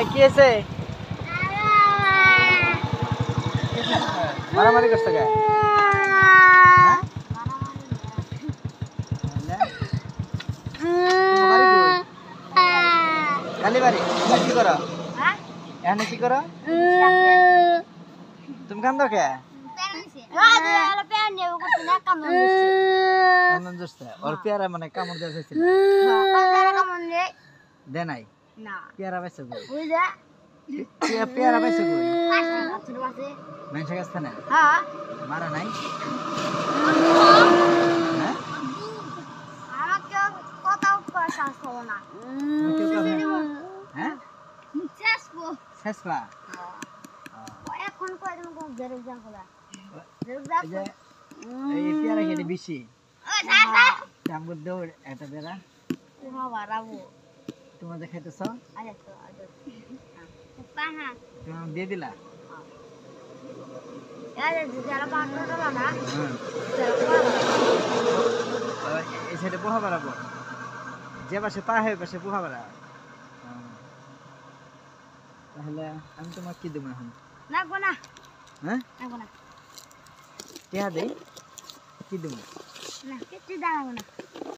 কি আছে মারামারি করছে কে কালীবাড়ি কি করো এখানে কি করো তুমি কান্দ কে ওর পেয়ারা মানে কামড় দিয়ে ফেলছিল দে নাই পেয়ারা পাইছে পেয়ারা পাইছে মানুষের কাছ থেকে মারা নাই পেয়ারা খেতে বেশি একটা পেয়ারা তোমাদের খাইতেছ দিয়ে দিলা এই সাইডে পোহা বাড়াবো যে পাশে পা হয় পাশে পোহা বাড়া তাহলে আমি তোমার কি দেবো এখন হ্যাঁ টিয়া দেই কি দেবো